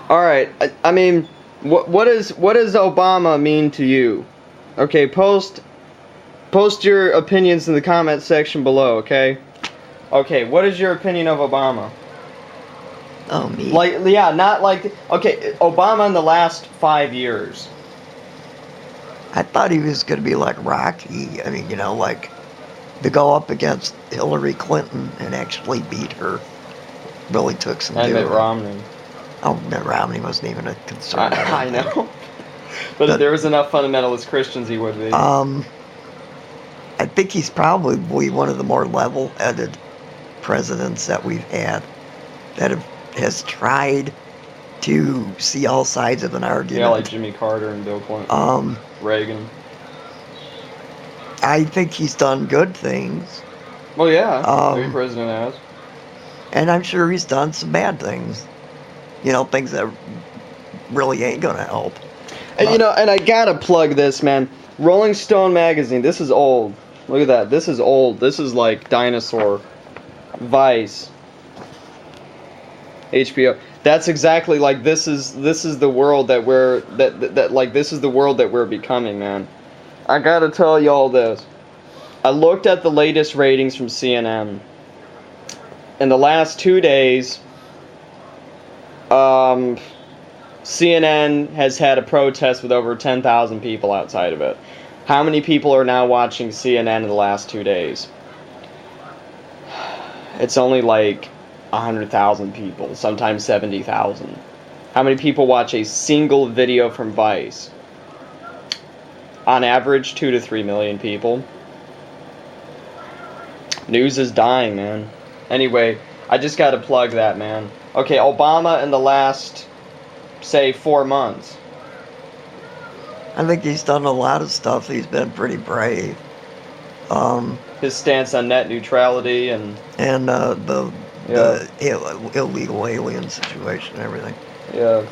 All right. I mean, what does Obama mean to you? Okay, post your opinions in the comment section below. Okay. Okay, what is your opinion of Obama? Oh, me? Like, yeah, not like... Okay, Obama in the last 5 years. I thought he was going to be like Rocky. I mean, like to go up against Hillary Clinton and actually beat her. Really took some And doing. Mitt Romney. Oh, Mitt Romney wasn't even a concern. I know. But if there was enough fundamentalist Christians, he would be. I think he's probably one of the more level-headed presidents that we've had that has tried to see all sides of an argument. Yeah, like Jimmy Carter and Bill Clinton. Reagan. I think he's done good things. Well, yeah, every president has. And I'm sure he's done some bad things. Things that really ain't gonna help. And and I gotta plug this, man. Rolling Stone magazine. This is old. Look at that. This is old. This is like Dinosaur, Vice, HBO. That's exactly like this is the world that we're this is the world that we're becoming, man. I gotta tell y'all this. I looked at the latest ratings from CNN. In the last 2 days, CNN has had a protest with over 10,000 people outside of it. How many people are now watching CNN in the last 2 days? It's only like 100,000 people, sometimes 70,000. How many people watch a single video from Vice? On average, 2 to 3 million people. News is dying, man. Anyway, I just gotta plug that, man. Okay, Obama in the last, say, 4 months. I think he's done a lot of stuff. He's been pretty brave. His stance on net neutrality and the illegal alien situation and everything. Yeah.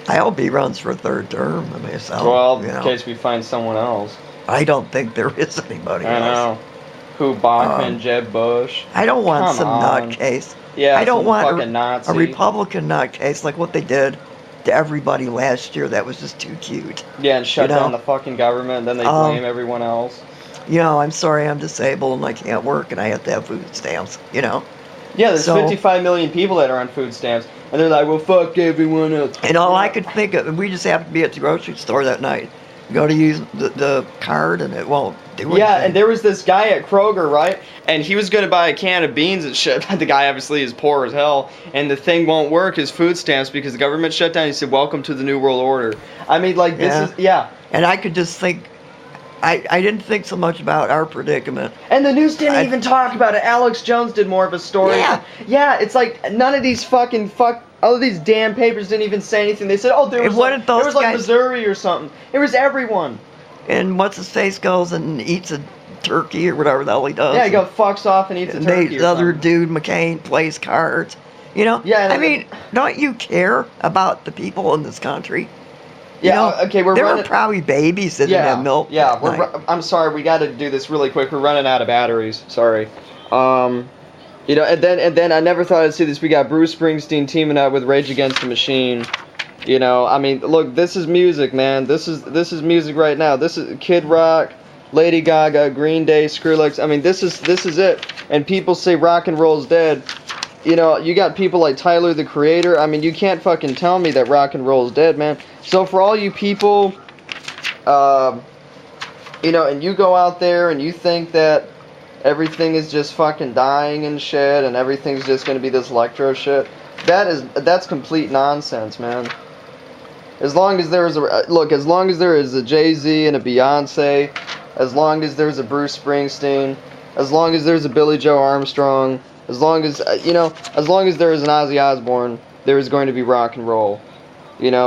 I hope he runs for a third term. Well, in case we find someone else. I don't think there is anybody else. I know. Who, Bachman, Jeb Bush? I don't want some nutcase. Yeah, I don't want fucking Nazi. a Republican nutcase like what they did to everybody last year. That was just too cute. Yeah, and shut down the fucking government, and then they blame everyone else. I'm sorry, I'm disabled and I can't work and I have to have food stamps, Yeah, there's 55 million people that are on food stamps, and they're like, well, fuck everyone else. And all I could think of, we just happened to be at the grocery store that night. Go to use the card and it won't do anything. Yeah, and there was this guy at Kroger, right? And he was going to buy a can of beans and shit. The guy obviously is poor as hell. And the thing won't work, his food stamps, because the government shut down. He said, welcome to the New World Order. I mean, like, this is, And I could just think, I didn't think so much about our predicament. And the news didn't even talk about it. Alex Jones did more of a story. Yeah, it's like none of these all of these damn papers didn't even say anything. They said, there was like Missouri or something. It was everyone. And what's his face goes and eats a turkey or whatever the hell he does. Yeah, he fucks off and eats a turkey. The other dude, McCain, plays cards. Yeah. I mean, don't you care about the people in this country? Yeah, okay, there were probably babies that didn't have milk. Yeah, I'm sorry, we got to do this really quick. We're running out of batteries. Sorry. And then I never thought I'd see this. We got Bruce Springsteen teaming up with Rage Against the Machine. I mean, look, this is music, man. This is music right now. This is Kid Rock, Lady Gaga, Green Day, Skrillex. I mean, this is it. And people say rock and roll's dead. You got people like Tyler, the Creator. I mean, you can't fucking tell me that rock and roll is dead, man. So for all you people, and you go out there and you think that everything is just fucking dying and shit, and everything's just gonna be this electro shit, that's complete nonsense, man. As long as there is as long as there is a Jay-Z and a Beyonce, as long as there's a Bruce Springsteen, as long as there's a Billy Joe Armstrong, as long as as long as there is an Ozzy Osbourne, there is going to be rock and roll.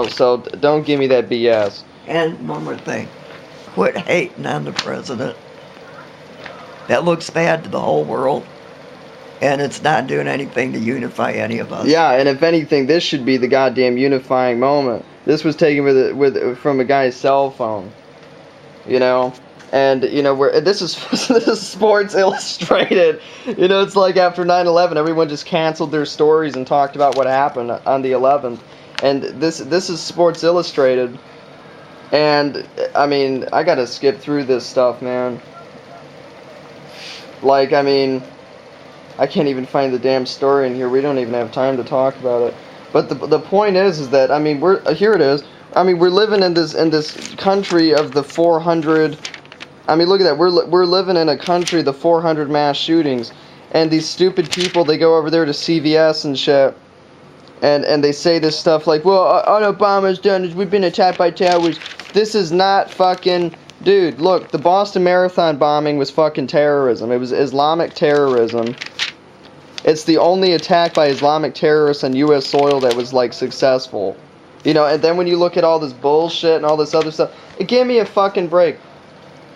So don't give me that BS. And one more thing. Quit hating on the president. That looks bad to the whole world. And it's not doing anything to unify any of us. Yeah, and if anything, this should be the goddamn unifying moment. This was taken from a guy's cell phone. And this is this is Sports Illustrated. It's like after 9/11, everyone just canceled their stories and talked about what happened on the 11th. And this is Sports Illustrated. And I mean, I gotta skip through this stuff, man. Like, I mean, I can't even find the damn story in here. We don't even have time to talk about it. But the point is that, I mean, here it is. I mean, we're living in this country of the 400. I mean, look at that. We're living in a country, the 400 mass shootings, and these stupid people, they go over there to CVS and shit, and they say this stuff like, well, all Obama's done is we've been attacked by terrorists. This is not fucking, dude. Look, the Boston Marathon bombing was fucking terrorism. It was Islamic terrorism. It's the only attack by Islamic terrorists on U.S. soil that was like successful, And then when you look at all this bullshit and all this other stuff, give me a fucking break.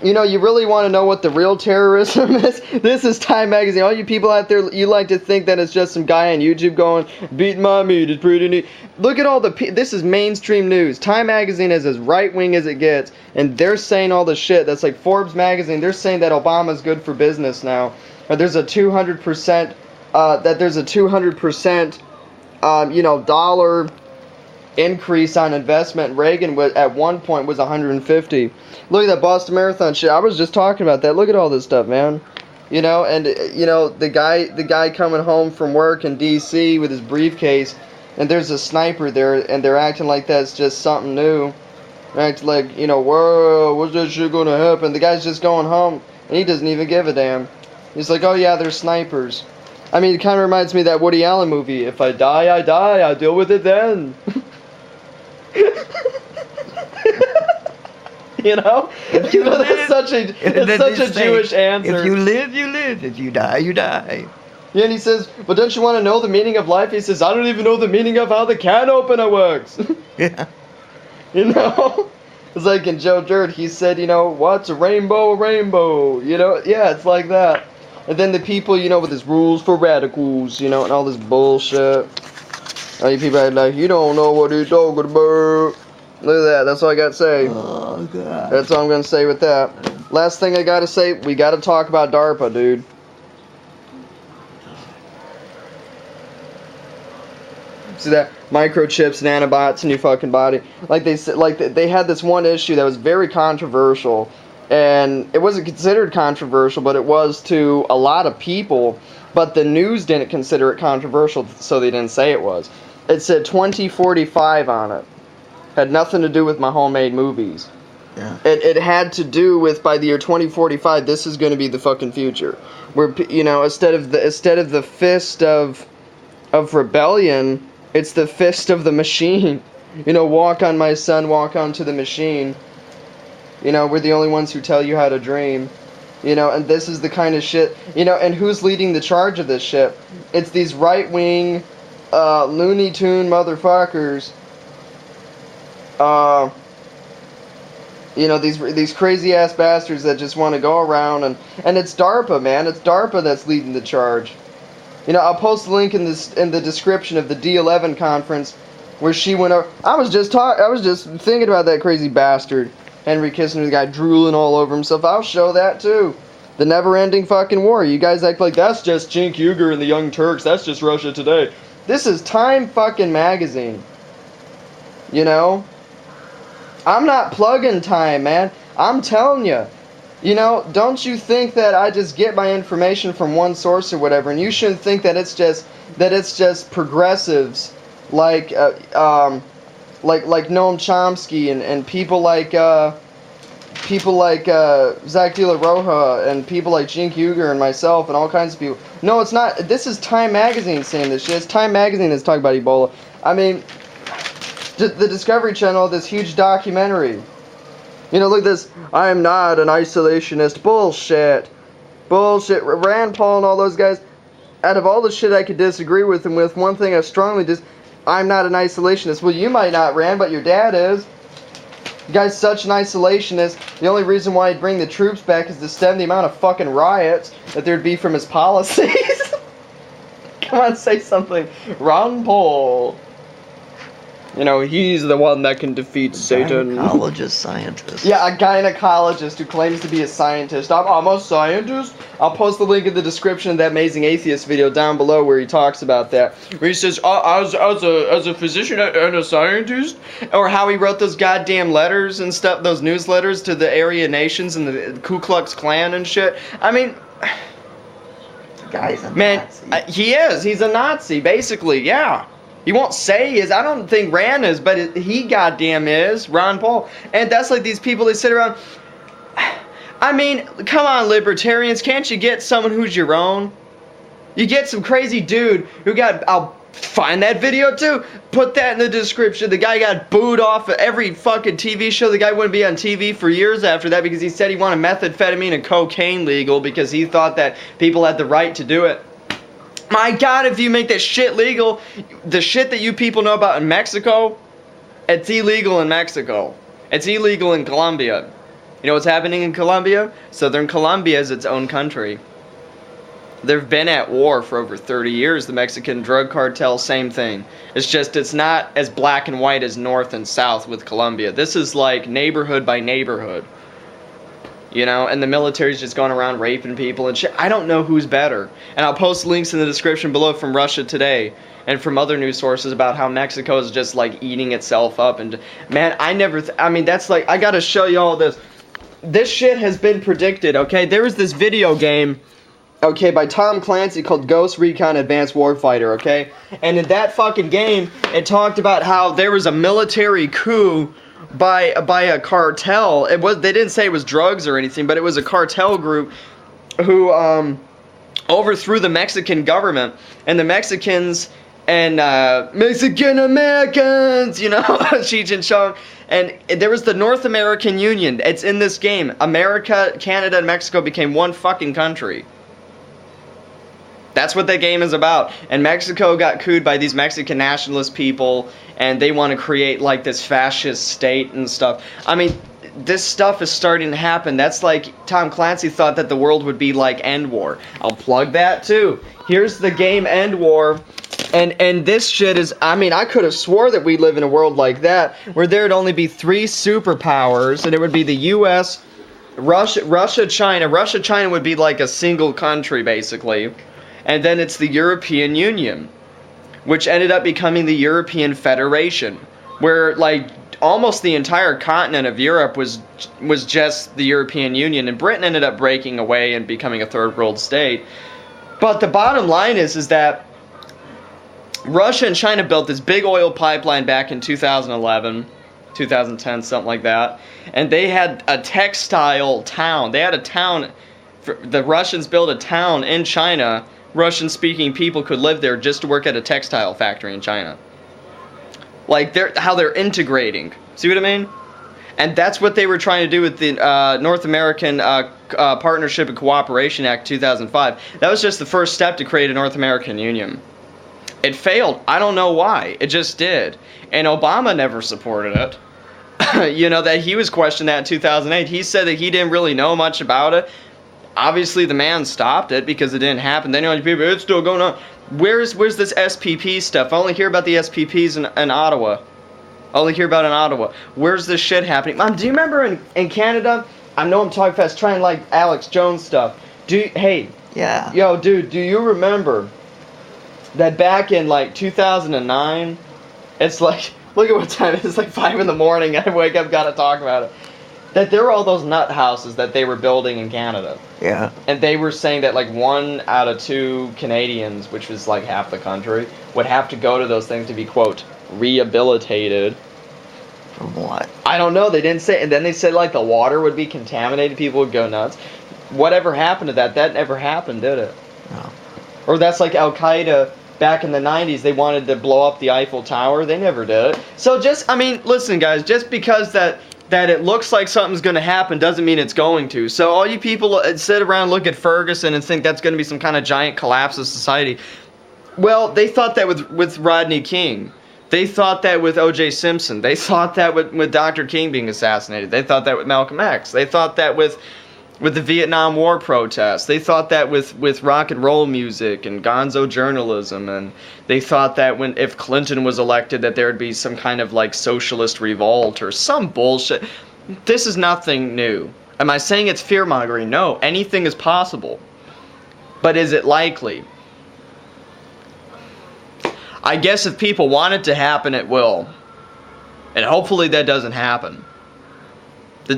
You really want to know what the real terrorism is? This is Time Magazine. All you people out there, you like to think that it's just some guy on YouTube going, beating my meat, it's pretty neat. Look at all this is mainstream news. Time Magazine is as right-wing as it gets, and they're saying all the shit. That's like Forbes Magazine. They're saying that Obama's good for business now. Or there's a 200%, dollar increase on investment. Reagan at one point was 150. Look at that Boston Marathon shit. I was just talking about that. Look at all this stuff, man. And the guy coming home from work in DC with his briefcase, and there's a sniper there, and they're acting like that's just something new. They're acting like, whoa, what's that shit gonna happen? The guy's just going home, and he doesn't even give a damn. He's like, oh yeah, they're snipers. I mean, it kind of reminds me of that Woody Allen movie. If I die, I die. I'll deal with it then. That's such a Jewish answer. If you live, you live. If you die, you die. Yeah, and he says, but don't you want to know the meaning of life? He says, I don't even know the meaning of how the can opener works. Yeah. It's like in Joe Dirt, he said, what's a rainbow? A rainbow. Yeah, it's like that. And then the people, with his rules for radicals, and all this bullshit. All you people are like, you don't know what he's talking about. Look at that. That's all I got to say. Oh, God. That's all I'm going to say with that. Last thing I got to say, we got to talk about DARPA, dude. See that? Microchips, nanobots in your fucking body. Like they said, they had this one issue that was very controversial. And it wasn't considered controversial, but it was to a lot of people. But the news didn't consider it controversial, so they didn't say it was. It said 2045 on it. Had nothing to do with my homemade movies. Yeah. It had to do with, by the year 2045, this is going to be the fucking future. Where, instead of the fist of rebellion, it's the fist of the machine. Walk on, my son, walk onto the machine. We're the only ones who tell you how to dream. And this is the kind of shit, and who's leading the charge of this shit? It's these right-wing, Looney Tune motherfuckers. These crazy-ass bastards that just want to go around, and it's DARPA, man. It's DARPA that's leading the charge. I'll post the link in the description of the D11 conference where she went over. I was just thinking about that crazy bastard. Henry Kissinger, the guy drooling all over himself. I'll show that too. The never-ending fucking war. You guys act like that's just Cenk Uygur and the Young Turks. That's just Russia Today. This is Time fucking Magazine. I'm not plugging Time, man. I'm telling you. Don't you think that I just get my information from one source or whatever, and you shouldn't think that it's just progressives like Noam Chomsky and people like Zach De La Rocha and people like Cenk Uygur and myself and all kinds of people. No, it's not. This is Time Magazine saying this shit. It's Time Magazine that's talking about Ebola. I mean, the Discovery Channel, this huge documentary. Look at this. I am not an isolationist. Bullshit. Rand Paul and all those guys. Out of all the shit I could disagree with them with, one thing I strongly I'm not an isolationist. Well, you might not, Rand, but your dad is. The guy's such an isolationist. The only reason why he'd bring the troops back is to stem the amount of fucking riots that there'd be from his policies. Come on, say something. Ron Paul. You know, he's the one that can defeat Satan. Gynecologist scientist. Yeah, a gynecologist who claims to be a scientist. I'm a scientist. I'll post the link in the description of that Amazing Atheist video down below where he talks about that. Where he says, as a physician and a scientist, or how he wrote those goddamn letters and stuff, those newsletters to the Aryan nations and the Ku Klux Klan and shit. I mean, The guy's a man, Nazi. he is. He's a Nazi, basically. Yeah. He won't say he is. I don't think Rand is, but he goddamn is. Ron Paul. And that's like these people that sit around. I mean, come on, libertarians. Can't you get someone who's your own? You get some crazy dude who got... I'll find that video too. Put that in the description. The guy got booed off of every fucking TV show. The guy wouldn't be on TV for years after that because he said he wanted methamphetamine and cocaine legal because he thought that people had the right to do it. My God, if you make that shit legal, the shit that you people know about in Mexico, it's illegal in Mexico. It's illegal in Colombia. You know what's happening in Colombia? Southern Colombia is its own country. They've been at war for over 30 years. The Mexican drug cartel, same thing. It's just, it's not as black and white as North and South with Colombia. This is like neighborhood by neighborhood. You know, and the military's just going around raping people and shit. I don't know who's better. And I'll post links in the description below from Russia Today and from other news sources about how Mexico is just like eating itself up. And man, I mean, that's like, I gotta show you all this. This shit has been predicted, okay? There was this video game, okay, by Tom Clancy called Ghost Recon Advanced Warfighter, okay? And in that fucking game, it talked about how there was a military coup by a cartel. They didn't say it was drugs or anything, but it was a cartel group who overthrew the Mexican government, and the Mexicans and Mexican Americans, you know, Cheech and Chong, and there was the North American Union. It's in this game. America, Canada, and Mexico became one fucking country. That's what that game is about. And Mexico got cooed by these Mexican nationalist people, and they want to create like this fascist state and stuff. I mean, this stuff is starting to happen. That's like Tom Clancy thought that the world would be like End War. I'll plug that too. Here's the game End War. And this shit is, I mean, I could have swore that we live in a world like that, where there'd only be 3 superpowers, and it would be the US, Russia, China. Russia, China would be like a single country, basically. And then it's the European Union, which ended up becoming the European Federation, where like almost the entire continent of Europe was just the European Union, and Britain ended up breaking away and becoming a third world state. But the bottom line is that Russia and China built this big oil pipeline back in 2011, 2010, something like that, and they had a textile town. They had a town, the Russians built a town in China. Russian-speaking people could live there just to work at a textile factory in China. Like, how they're integrating. See what I mean? And that's what they were trying to do with the North American Partnership and Cooperation Act 2005. That was just the first step to create a North American Union. It failed. I don't know why. It just did. And Obama never supported it. You know, that he was questioning that in 2008. He said that he didn't really know much about it. Obviously, the man stopped it because it didn't happen. Then you know, people, it's still going on. Where's this SPP stuff? I only hear about the SPPs in Ottawa. I only hear about it in Ottawa. Where's this shit happening? Mom, do you remember in Canada? I know I'm talking fast, trying like Alex Jones stuff. Hey. Yeah. Yo, dude, do you remember that back in like 2009? It's like, look at what time it is. It's like 5 in the morning. I wake up, gotta talk about it. That there were all those nut houses that they were building in Canada. Yeah. And they were saying that like 1 out of 2 Canadians, which was like half the country, would have to go to those things to be, quote, rehabilitated. From what? I don't know. They didn't say. And then they said like the water would be contaminated. People would go nuts. Whatever happened to that? That never happened, did it? No. Or that's like Al-Qaeda back in the 90s. They wanted to blow up the Eiffel Tower. They never did it. So just, I mean, listen, guys. Just because that it looks like something's going to happen doesn't mean it's going to. So all you people sit around, look at Ferguson and think that's going to be some kind of giant collapse of society. Well, they thought that with Rodney King. They thought that with O.J. Simpson. They thought that with Dr. King being assassinated. They thought that with Malcolm X. They thought that with with the Vietnam War protests. They thought that with rock and roll music and gonzo journalism, and they thought that if Clinton was elected that there would be some kind of like socialist revolt or some bullshit. This is nothing new. Am I saying it's fear-mongering? No, anything is possible. But is it likely? I guess if people want it to happen, it will. And hopefully that doesn't happen.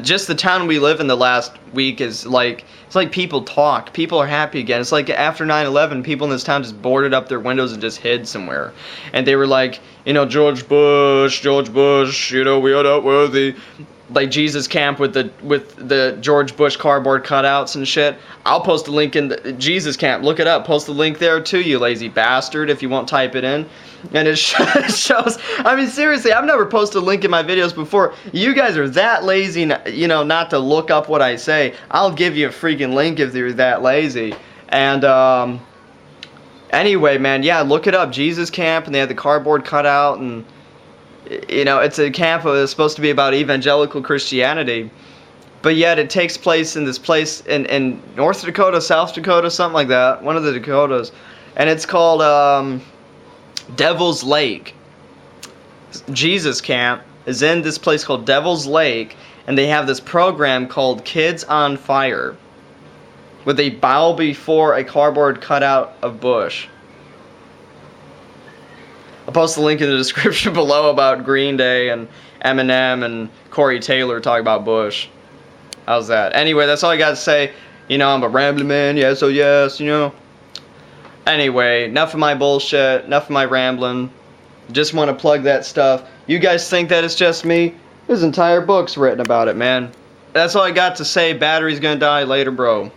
Just the town we live in the last week is like, it's like people talk. People are happy again. It's like after 9/11, people in this town just boarded up their windows and just hid somewhere. And they were like, you know, George Bush, you know, we are not worthy. Like Jesus Camp with the George Bush cardboard cutouts and shit. I'll post a link in the Jesus Camp. Look it up. Post the link there too, you lazy bastard, if you won't type it in. And it shows. I mean, seriously, I've never posted a link in my videos before. You guys are that lazy, you know, not to look up what I say. I'll give you a freaking link if you're that lazy. And anyway, man, yeah, look it up. Jesus Camp, and they had the cardboard cutout, and you know, it's a camp that's supposed to be about evangelical Christianity, but yet it takes place in this place in North Dakota, South Dakota, something like that, one of the Dakotas, and it's called Devil's Lake. Jesus Camp is in this place called Devil's Lake, and they have this program called Kids on Fire, where they bow before a cardboard cutout of Bush. I'll post the link in the description below about Green Day and Eminem and Corey Taylor talking about Bush. How's that? Anyway, that's all I got to say. You know, I'm a rambling man. Yes, oh yes, you know. Anyway, enough of my bullshit. Enough of my rambling. Just want to plug that stuff. You guys think that it's just me? There's entire books written about it, man. That's all I got to say. Battery's gonna die later, bro.